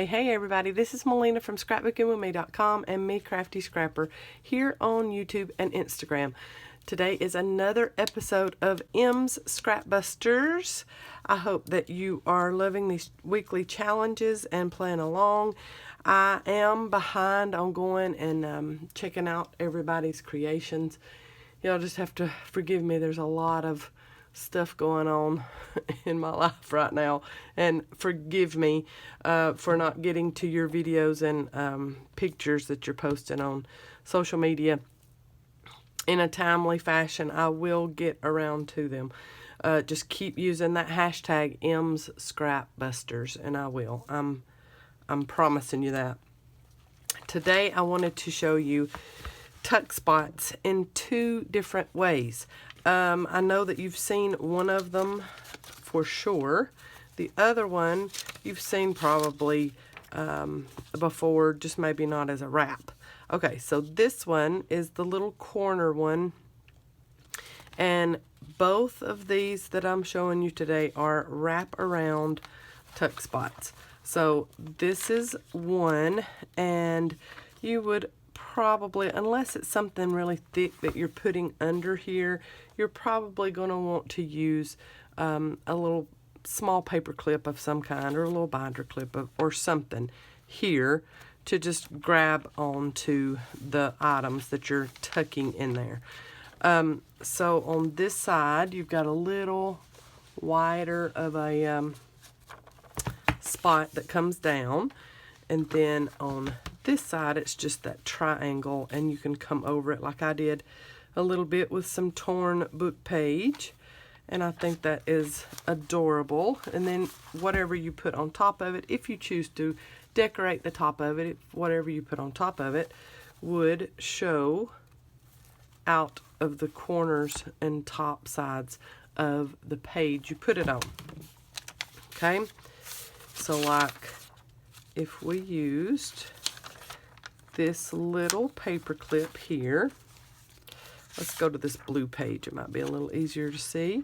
Hey everybody, this is Melina from ScrapbookingwithMe.com and Me Crafty Scrapper here on YouTube and Instagram. Today is another episode of M's Scrapbusters. I hope that you are loving these weekly challenges and playing along. I am behind on going and checking out everybody's creations. Y'all just have to forgive me. There's a lot of stuff going on in my life right now, and forgive me for not getting to your videos and pictures that you're posting on social media in a timely fashion. I will get around to them. Just keep using that hashtag M's Scrapbusters, and I will. I'm promising you that. Today I wanted to show you tuck spots in two different ways. I know that you've seen one of them for sure. The other one you've seen probably before, just maybe not as a wrap. Okay, so this one is the little corner one, and both of these that I'm showing you today are wrap around tuck spots. So this is one, and you would probably, unless it's something really thick that you're putting under here, you're probably going to want to use a little small paper clip of some kind, or a little binder clip or something here to just grab onto the items that you're tucking in there. So on this side, you've got a little wider of a spot that comes down, and then on this side it's just that triangle, and you can come over it like I did a little bit with some torn book page, and I think that is adorable. And then whatever you put on top of it, if you choose to decorate the top of it, whatever you put on top of it would show out of the corners and top sides of the page you put it on. Okay, so like if we used this little paper clip here, let's go to this blue page, it might be a little easier to see.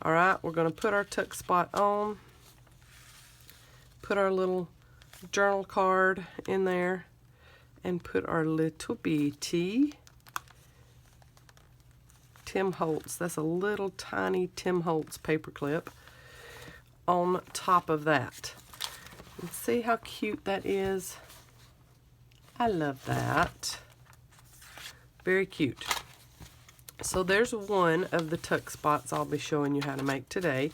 All right, we're going to put our tuck spot on, put our little journal card in there, and put our little bitty Tim Holtz, that's a little tiny Tim Holtz paper clip on top of that. And see how cute that is? I love that. Very cute. So there's one of the tuck spots I'll be showing you how to make today.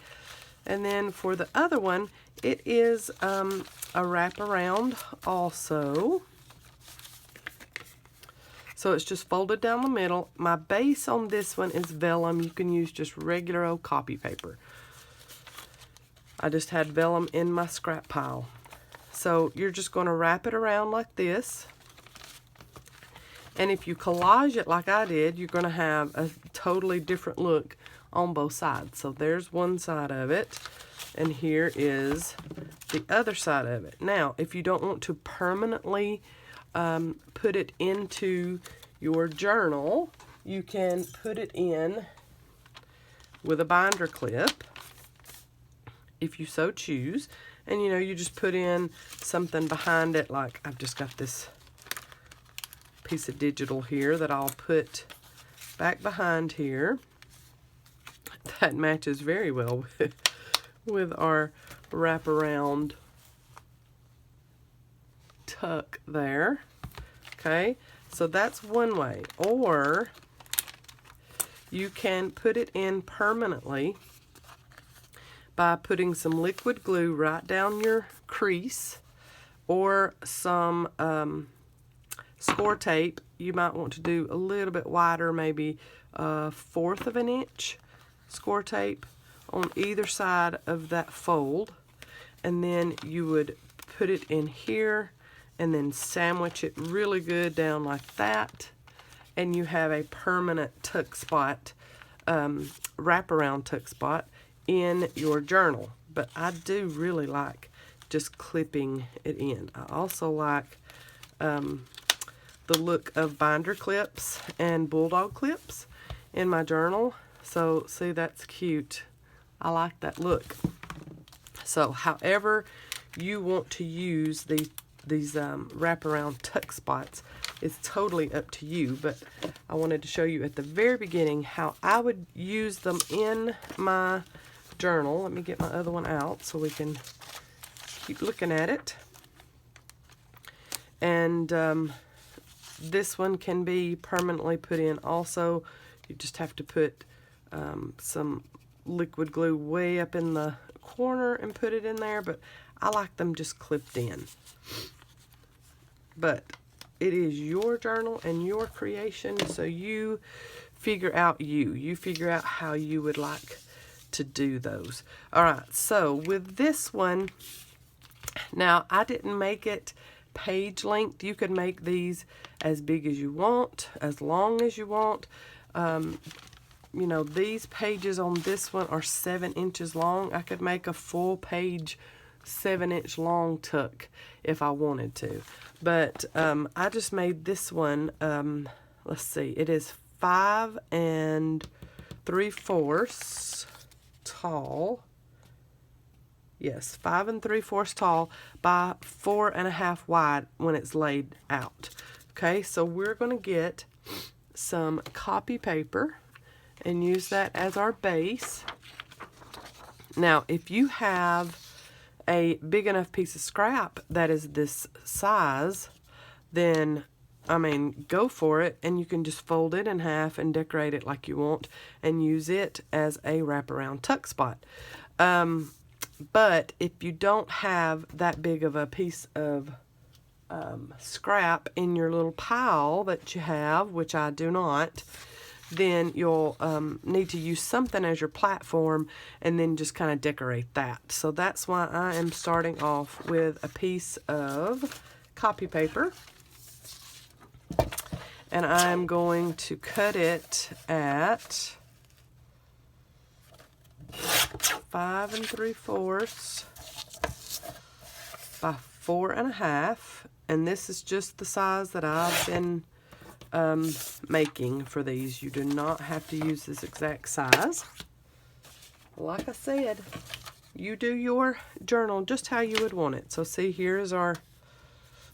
And then for the other one, it is a wraparound also. So it's just folded down the middle. My base on this one is vellum. You can use just regular old copy paper. I just had vellum in my scrap pile. So you're just going to wrap it around like this. And if you collage it like I did, you're going to have a totally different look on both sides. So there's one side of it, and here is the other side of it. Now, if you don't want to permanently put it into your journal, you can put it in with a binder clip, if you so choose. And you know, you just put in something behind it, like I've just got this piece of digital here that I'll put back behind here. That matches very well with our wraparound tuck there. Okay, so that's one way. Or you can put it in permanently by putting some liquid glue right down your crease, or some score tape. You might want to do a little bit wider, maybe 1/4 of an inch score tape on either side of that fold, and then you would put it in here and then sandwich it really good down like that, and you have a permanent tuck spot, wraparound tuck spot in your journal. But I do really like just clipping it in. I also like the look of binder clips and bulldog clips in my journal. So see, that's cute. I like that look. So however you want to use these wraparound tuck spots, it's totally up to you. But I wanted to show you at the very beginning how I would use them in my journal. Let me get my other one out so we can keep looking at it. And this one can be permanently put in also. You just have to put some liquid glue way up in the corner and put it in there, but I like them just clipped in. But it is your journal and your creation, so you figure out you figure out how you would like to do those. All right, so with this one, now I didn't make it page length. You could make these as big as you want, as long as you want. You know, these pages on this one are 7 inches long. I could make a full page 7-inch long tuck if I wanted to. But I just made this one, let's see, it is 5 3/4 tall. Yes, 5 3/4 tall by 4 1/2 wide when it's laid out. Okay, so we're going to get some copy paper and use that as our base. Now, if you have a big enough piece of scrap that is this size, then, I mean, go for it, and you can just fold it in half and decorate it like you want and use it as a wraparound tuck spot. But if you don't have that big of a piece of scrap in your little pile that you have, which I do not, then you'll need to use something as your platform and then just kind of decorate that. So that's why I am starting off with a piece of copy paper. And I'm going to cut it at 5 3/4 by 4 1/2. And this is just the size that I've been making for these. You do not have to use this exact size. Like I said, you do your journal just how you would want it. So see, here's our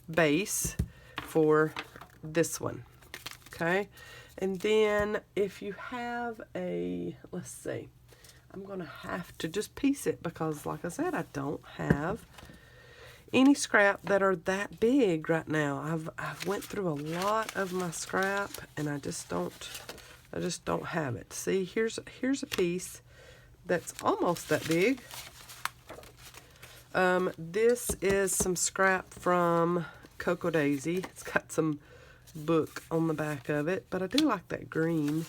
base for this one. Okay, and then if you have a, let's see, I'm going to have to just piece it because, like I said, I don't have any scrap that are that big right now. I've went through a lot of my scrap and I just don't have it. See, here's a piece that's almost that big. This is some scrap from Cocoa Daisy. It's got some book on the back of it, but I do like that green,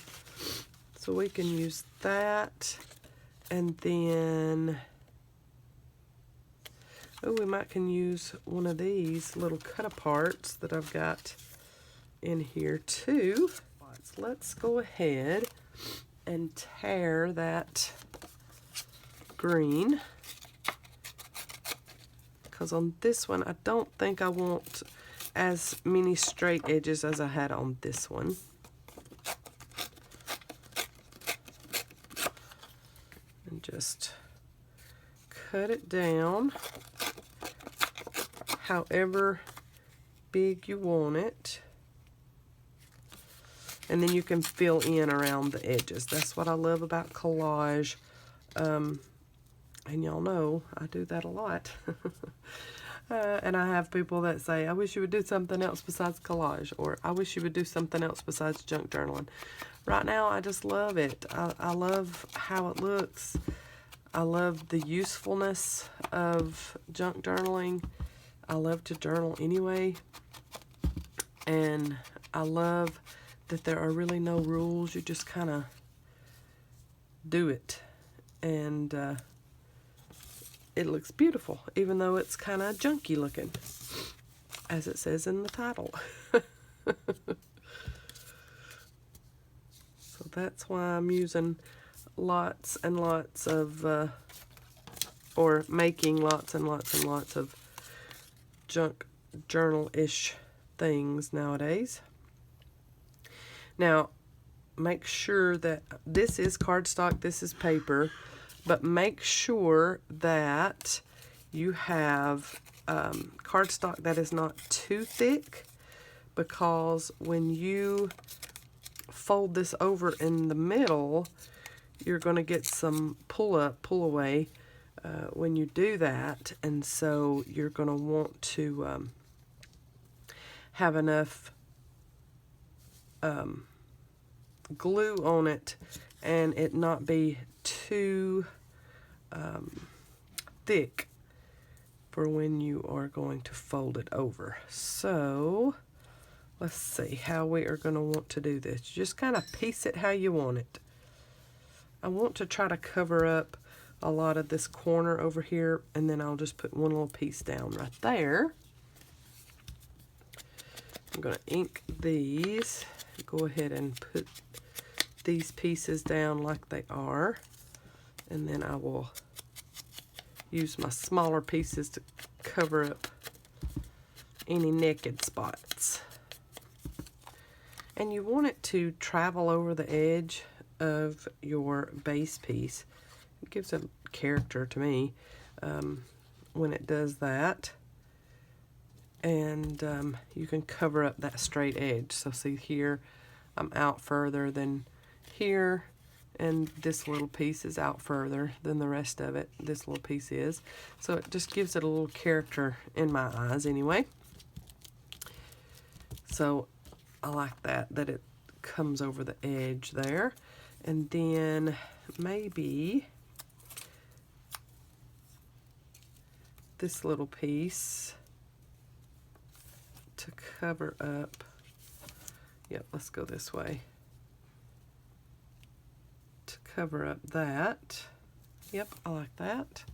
so we can use that. And then we might can use one of these little cut-aparts that I've got in here too. Let's go ahead and tear that green, because on this one I don't think I want as many straight edges as I had on this one. And just cut it down however big you want it, and then you can fill in around the edges. That's what I love about collage, and y'all know I do that a lot. And I have people that say, I wish you would do something else besides collage, or I wish you would do something else besides junk journaling. Right now, I just love it. I love how it looks. I love the usefulness of junk journaling. I love to journal anyway. And I love that there are really no rules. You just kind of do it. And it looks beautiful, even though it's kind of junky looking, as it says in the title. So that's why I'm using lots and lots of, or making lots and lots and lots of junk journal-ish things nowadays. Now, make sure that this is cardstock, this is paper, but make sure that you have cardstock that is not too thick, because when you fold this over in the middle, you're going to get some pull away when you do that, and so you're going to want to have enough glue on it and it not be too thick for when you are going to fold it over. So let's see how we are going to want to do this. Just kind of piece it how you want it. I want to try to cover up a lot of this corner over here, and then I'll just put one little piece down right there. I'm going to ink these. Go ahead and put these pieces down like they are, and then I will use my smaller pieces to cover up any naked spots. And you want it to travel over the edge of your base piece. It gives a character to me when it does that. And you can cover up that straight edge. So see here, I'm out further than here, and this little piece is out further than the rest of it. This little piece is. So it just gives it a little character in my eyes anyway. So I like that it comes over the edge there. And then maybe this little piece to cover up. Yep, let's go this way. To cover up that. Yep, I like that.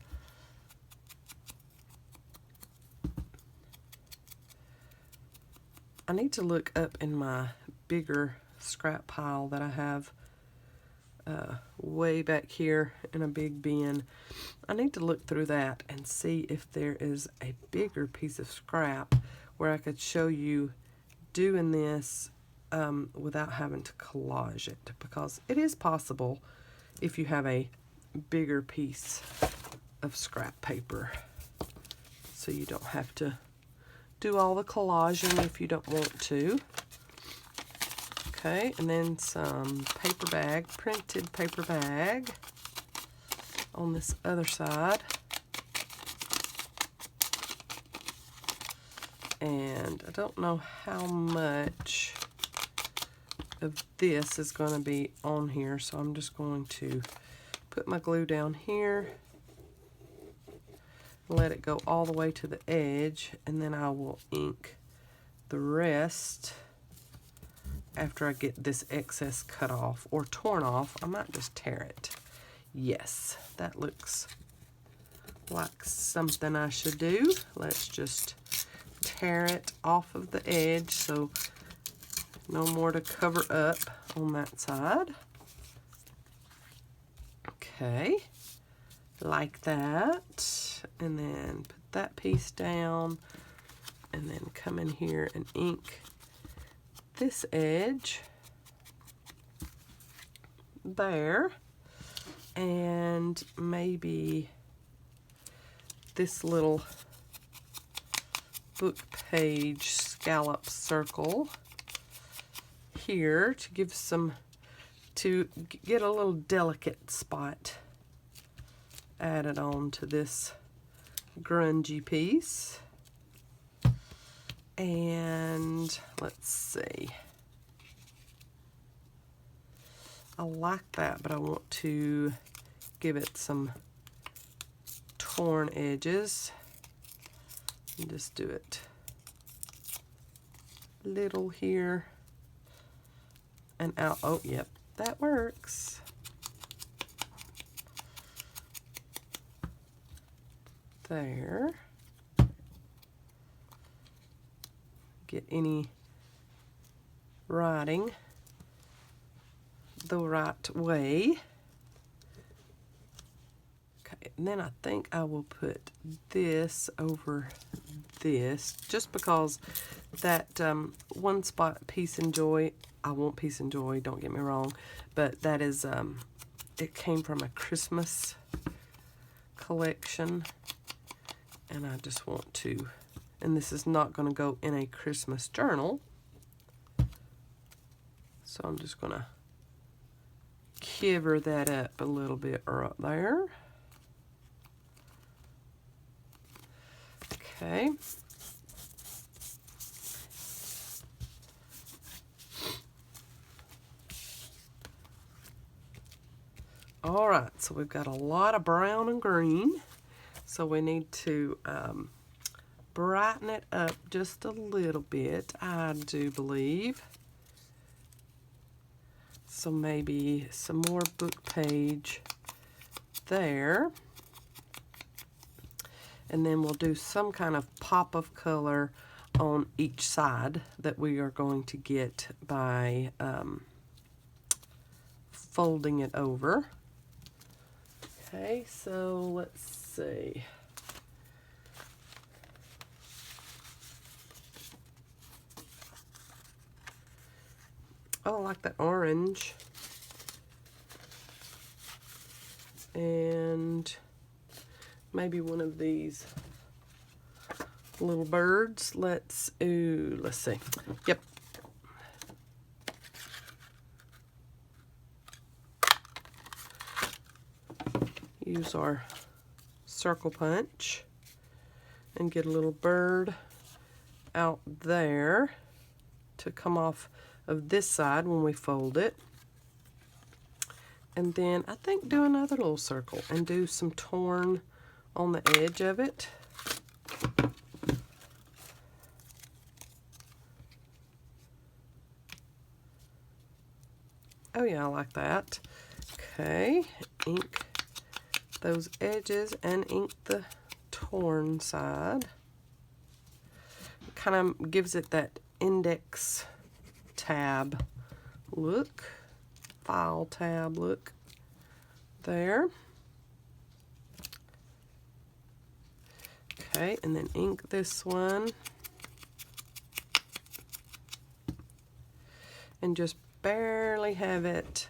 I need to look up in my bigger scrap pile that I have way back here in a big bin. I need to look through that and see if there is a bigger piece of scrap where I could show you doing this without having to collage it, because it is possible if you have a bigger piece of scrap paper, so you don't have to do all the collaging if you don't want to. Okay, and then some paper bag, printed paper bag on this other side. And I don't know how much of this is going to be on here, so I'm just going to put my glue down here, let it go all the way to the edge, and then I will ink the rest after I get this excess cut off or torn off. I might just tear it. Yes, that looks like something I should do. Let's just tear it off of the edge, so no more to cover up on that side. Okay, like that. And then put that piece down, and then come in here and ink this edge there, and maybe this little book page scallop circle here to give some, to get a little delicate spot added on to this grungy piece. And let's see, I like that, but I want to give it some torn edges and just do it little here and out. Oh, yep, that works. There. Get any writing the right way. Okay, and then I think I will put this over this, just because that one spot, Peace and Joy, I want Peace and Joy, don't get me wrong, but that is, it came from a Christmas collection, And I just want to, and this is not going to go in a Christmas journal. So I'm just going to cover that up a little bit right there. Okay. All right, so we've got a lot of brown and green. So we need to brighten it up just a little bit, I do believe. So maybe some more book page there. And then we'll do some kind of pop of color on each side that we are going to get by folding it over. Okay, so let's see. Oh, I like that orange. And maybe one of these little birds. Let's see. Yep. Use our circle punch and get a little bird out there to come off of this side when we fold it. And then I think do another little circle and do some torn on the edge of it. Oh yeah, I like that. Okay, ink those edges and ink the torn side. It kind of gives it that index tab look, file tab look there. Okay, and then ink this one. And just barely have it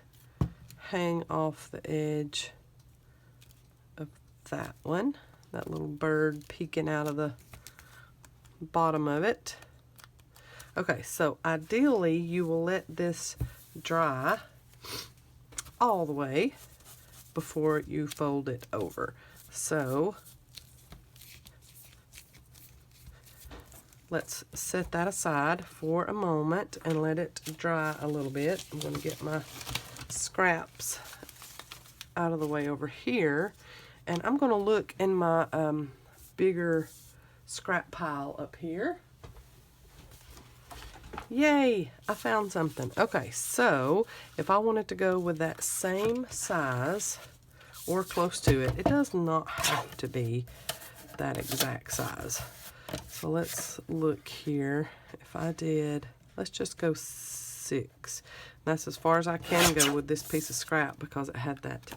hang off the edge of that one. That little bird peeking out of the bottom of it. Okay, so ideally you will let this dry all the way before you fold it over. So let's set that aside for a moment and let it dry a little bit. I'm going to get my scraps out of the way over here, and I'm going to look in my bigger scrap pile up here. Yay, I found something. Okay, so if I wanted to go with that same size or close to it, it does not have to be that exact size. So let's look here. If I did, let's just go 6. That's as far as I can go with this piece of scrap because it had that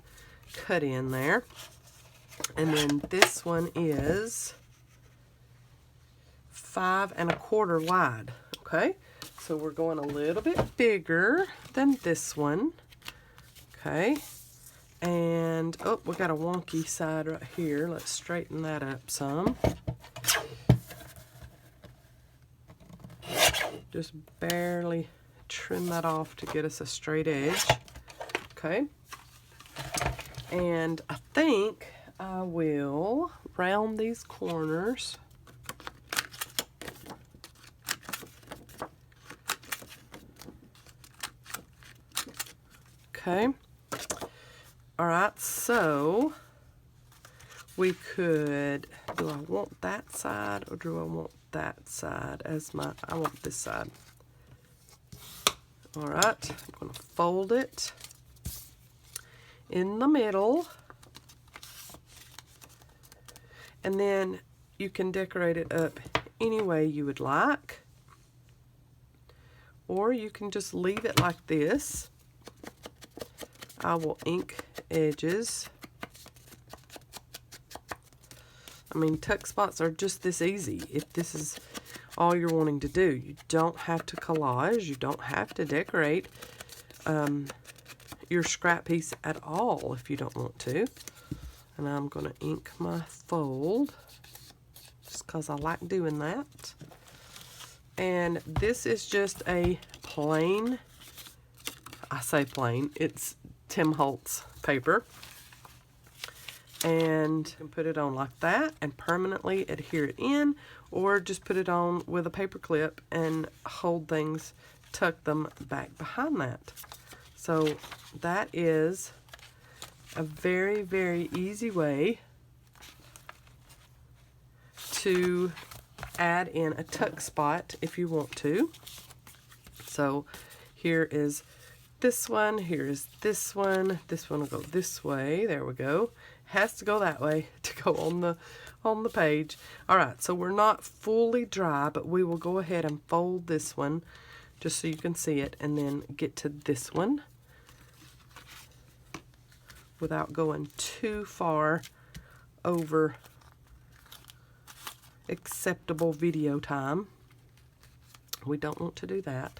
cut in there. And then this one is 5 1/4 wide. Okay, so we're going a little bit bigger than this one. Okay, and oh, we got a wonky side right here. Let's straighten that up some. Just barely trim that off to get us a straight edge. Okay, and I think I will round these corners. Okay, all right, so we could, do I want that side or do I want that side as my, I want this side. All right, I'm going to fold it in the middle, and then you can decorate it up any way you would like, or you can just leave it like this. I will ink edges. I mean, tuck spots are just this easy if this is all you're wanting to do. You don't have to collage. You don't have to decorate your scrap piece at all if you don't want to. And I'm going to ink my fold. just because I like doing that. And this is just a plain, I say plain, it's Tim Holtz paper. And you can put it on like that and permanently adhere it in, or just put it on with a paper clip and hold things, tuck them back behind that. So that is a very, very easy way to add in a tuck spot if you want to. So here is this one, here is this one will go this way, there we go. Has to go that way to go on the page. All right, so we're not fully dry, but we will go ahead and fold this one just so you can see it, and then get to this one without going too far over acceptable video time. We don't want to do that.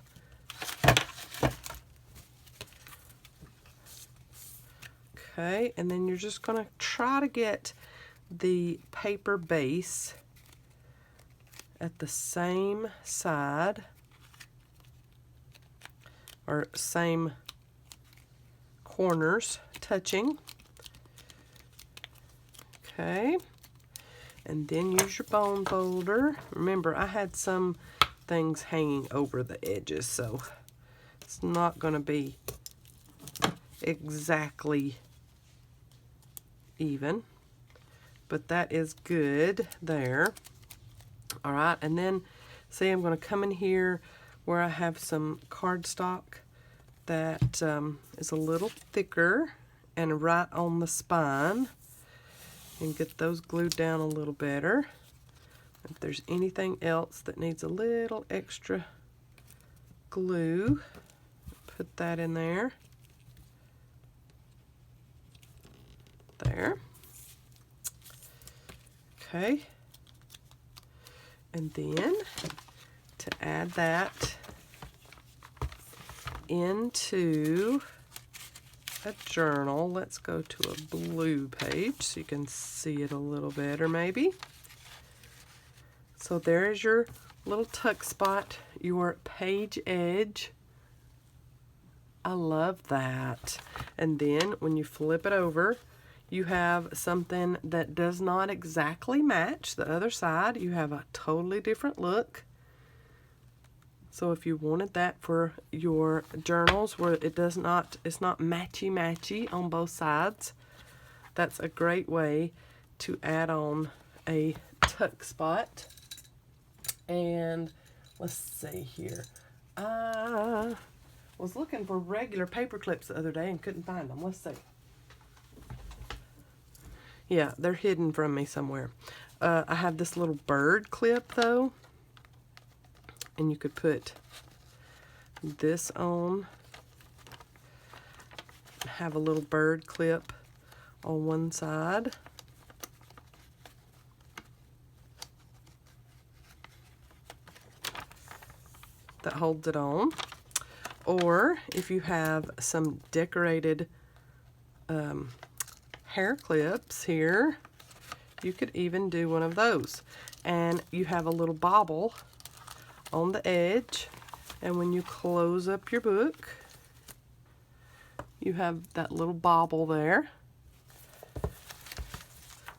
Okay, and then you're just going to try to get the paper base at the same side, or same corners touching. Okay, and then use your bone folder. Remember, I had some things hanging over the edges, so it's not going to be exactly even, but that is good there. All right, and then see, I'm going to come in here where I have some cardstock that is a little thicker and right on the spine, and get those glued down a little better. If there's anything else that needs a little extra glue, put that in there. There. Okay. And then to add that into a journal, let's go to a blue page so you can see it a little better maybe. So there's your little tuck spot, your page edge. I love that. And then when you flip it over, you have something that does not exactly match the other side. You have a totally different look. So if you wanted that for your journals where it's not matchy-matchy on both sides, that's a great way to add on a tuck spot. And let's see here. I was looking for regular paper clips the other day and couldn't find them. Let's see. Yeah, they're hidden from me somewhere. I have this little bird clip though, and you could put this on, have a little bird clip on one side. That holds it on. Or if you have some decorated hair clips here, you could even do one of those. And you have a little bobble on the edge, and when you close up your book, you have that little bobble there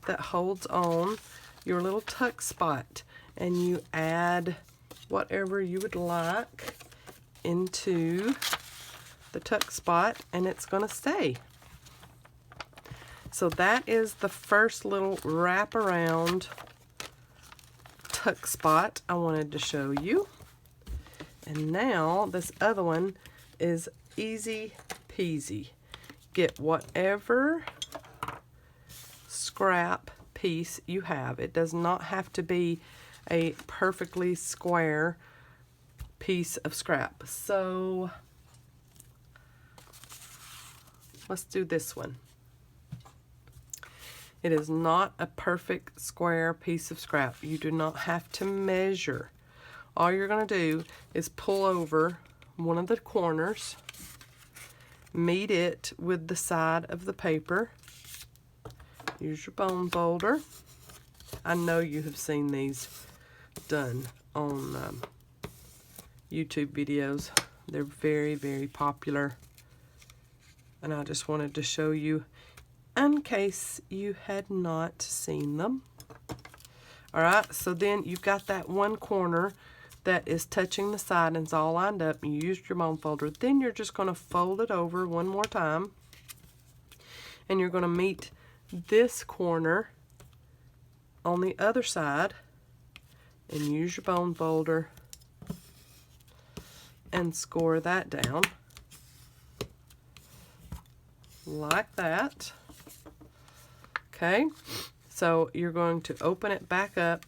that holds on your little tuck spot, and you add whatever you would like into the tuck spot, and it's going to stay. So that is the first little wraparound tuck spot I wanted to show you. And now this other one is easy peasy. Get whatever scrap piece you have. It does not have to be a perfectly square piece of scrap. So let's do this one. It is not a perfect square piece of scrap. You do not have to measure. All you're going to do is pull over one of the corners, meet it with the side of the paper, use your bone folder, I know you have seen these done on YouTube videos. They're very, very popular. And I just wanted to show you in case you had not seen them. Alright, so then you've got that one corner that is touching the side and it's all lined up. You used your bone folder. Then you're just going to fold it over one more time. And you're going to meet this corner on the other side and use your bone folder and score that down like that. Okay, so you're going to open it back up.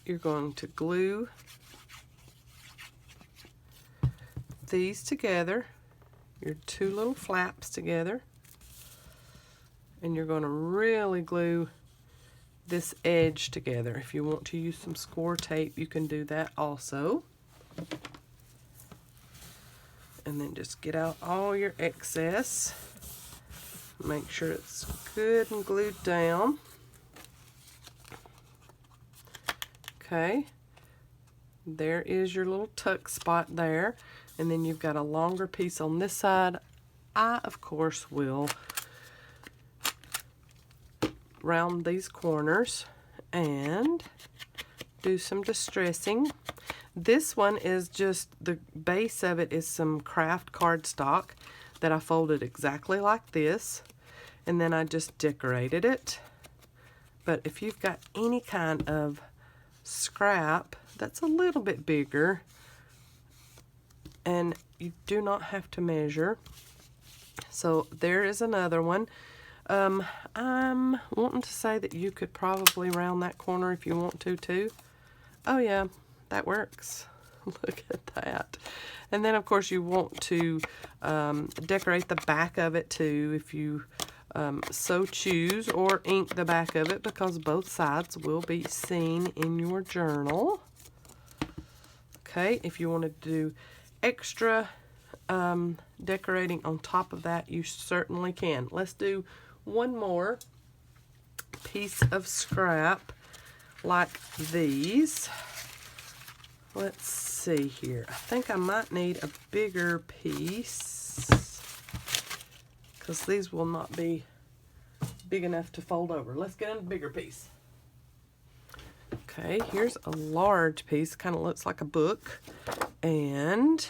You're going to glue these together, your two little flaps together, and you're going to really glue this edge together. If you want to use some score tape, you can do that also. And then just get out all your excess. Make sure it's good and glued down. Okay, there is your little tuck spot there. And then you've got a longer piece on this side. I, of course, will round these corners and do some distressing. This one is just, the base of it is some craft cardstock that I folded exactly like this, and then I just decorated it. But if you've got any kind of scrap that's a little bit bigger, and you do not have to measure. So there is another one. I'm wanting to say that you could probably round that corner if you want to too. Oh yeah, that works. Look at that. And then of course you want to decorate the back of it too if you so choose, or ink the back of it, because both sides will be seen in your journal. Okay, if you want to do extra decorating on top of that, you certainly can. Let's do one more piece of scrap like these. Let's see here. I think I might need a bigger piece because these will not be big enough to fold over. Let's get in a bigger piece. Okay, here's a large piece. Kind of looks like a book. And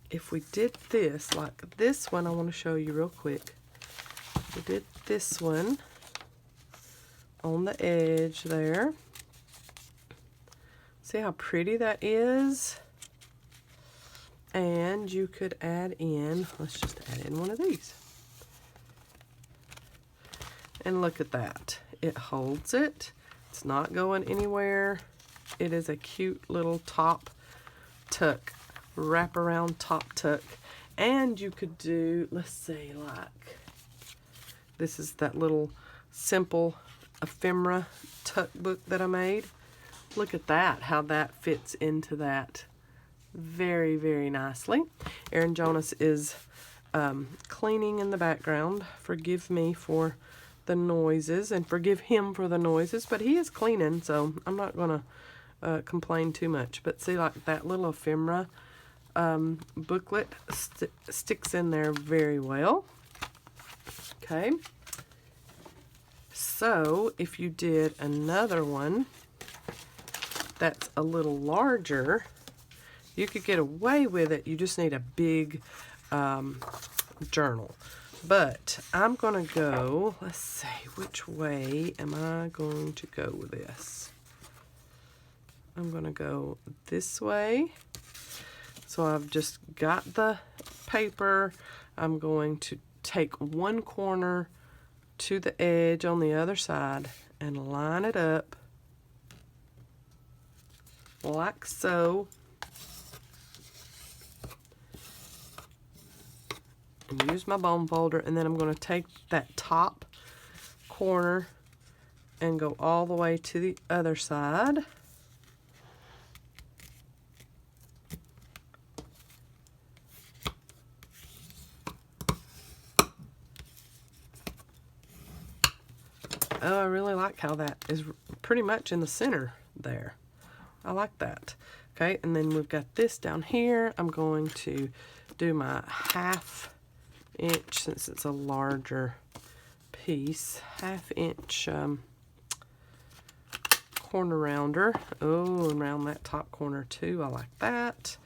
if we did this, like this one, I want to show you real quick. We did this one on the edge there. See how pretty that is? And you could add in, let's just add in one of these. And look at that. It holds it. It's not going anywhere. It is a cute little top tuck, wrap around top tuck. And you could do, let's see, like, this is that little simple ephemera tuck book that I made. Look at that, how that fits into that very, very nicely. Aaron Jonas is cleaning in the background. Forgive me for the noises, and forgive him for the noises, but he is cleaning, so I'm not gonna complain too much. But see, like that little ephemera booklet sticks in there very well. Okay, so if you did another one that's a little larger, you could get away with it. You just need a big journal. But I'm going to go, let's see, which way am I going to go with this? I'm going to go this way. So I've just got the paper. I'm going to take one corner to the edge on the other side and line it up like so. And use my bone folder, and then I'm going to take that top corner and go all the way to the other side. Oh, I really like how that is pretty much in the center there. I like that. Okay, and then we've got this down here. I'm going to do my 1/2 inch, since it's a larger piece, 1/2 inch corner rounder. Oh, and round that top corner too. I like that.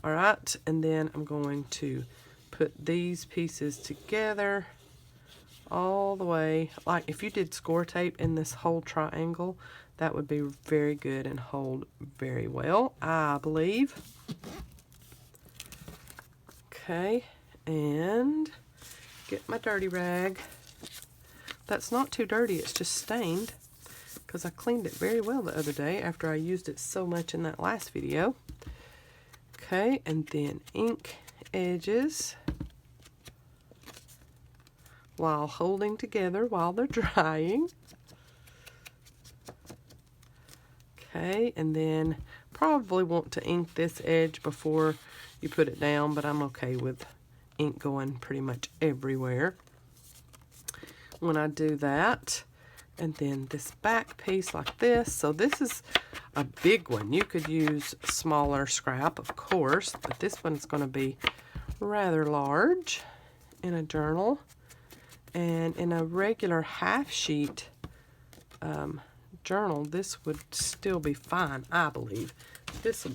All right, and then I'm going to put these pieces together all the way. Like if you did score tape in this whole triangle, that would be very good and hold very well, I believe. Okay, and get my dirty rag. That's not too dirty, it's just stained, because I cleaned it very well the other day after I used it so much in that last video. Okay, and then ink edges while holding together while they're drying. Okay, and then probably want to ink this edge before you put it down, but I'm okay with ink going pretty much everywhere when I do that. And then this back piece like this. So this is a big one. You could use smaller scrap, of course, but this one's going to be rather large in a journal. And in a regular half sheet journal, this would still be fine, I believe. This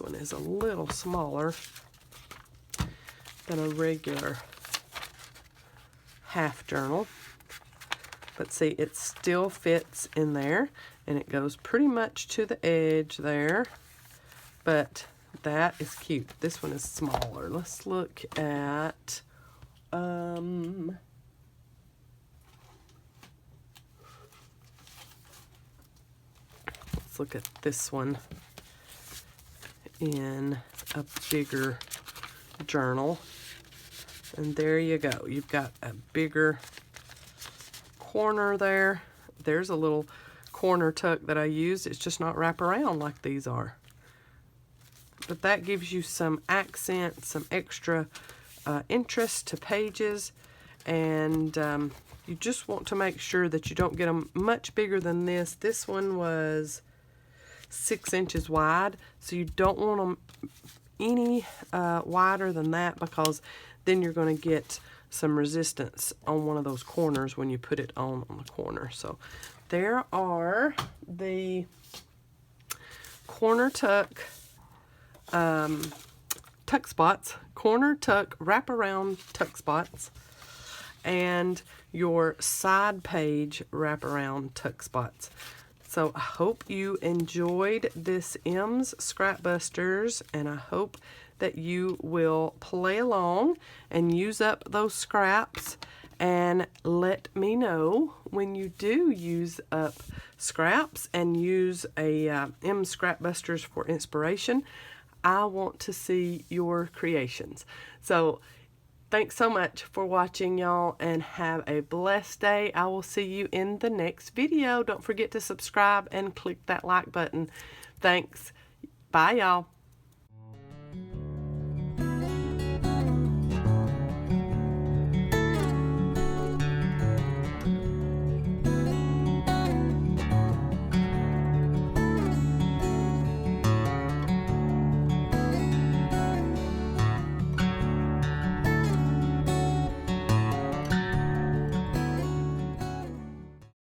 one is a little smaller than a regular half journal, but see, it still fits in there, and it goes pretty much to the edge there, but that is cute. This one is smaller. Let's look at let's look at this one in a bigger journal. And there you go. You've got a bigger corner there. There's a little corner tuck that I used. It's just not wrap around like these are. But that gives you some accent, some extra interest to pages. And you just want to make sure that you don't get them much bigger than this. This one was 6 inches wide. So you don't want them any wider than that, because then you're going to get some resistance on one of those corners when you put it on the corner. So there are the corner tuck tuck spots, corner tuck wraparound tuck spots, and your side page wraparound tuck spots. So I hope you enjoyed this M's Scrapbusters, and I hope that you will play along and use up those scraps, and let me know when you do use up scraps and use a M's Scrapbusters for inspiration. I want to see your creations. So thanks so much for watching, y'all, and have a blessed day. I will see you in the next video. Don't forget to subscribe and click that like button. Thanks. Bye, y'all.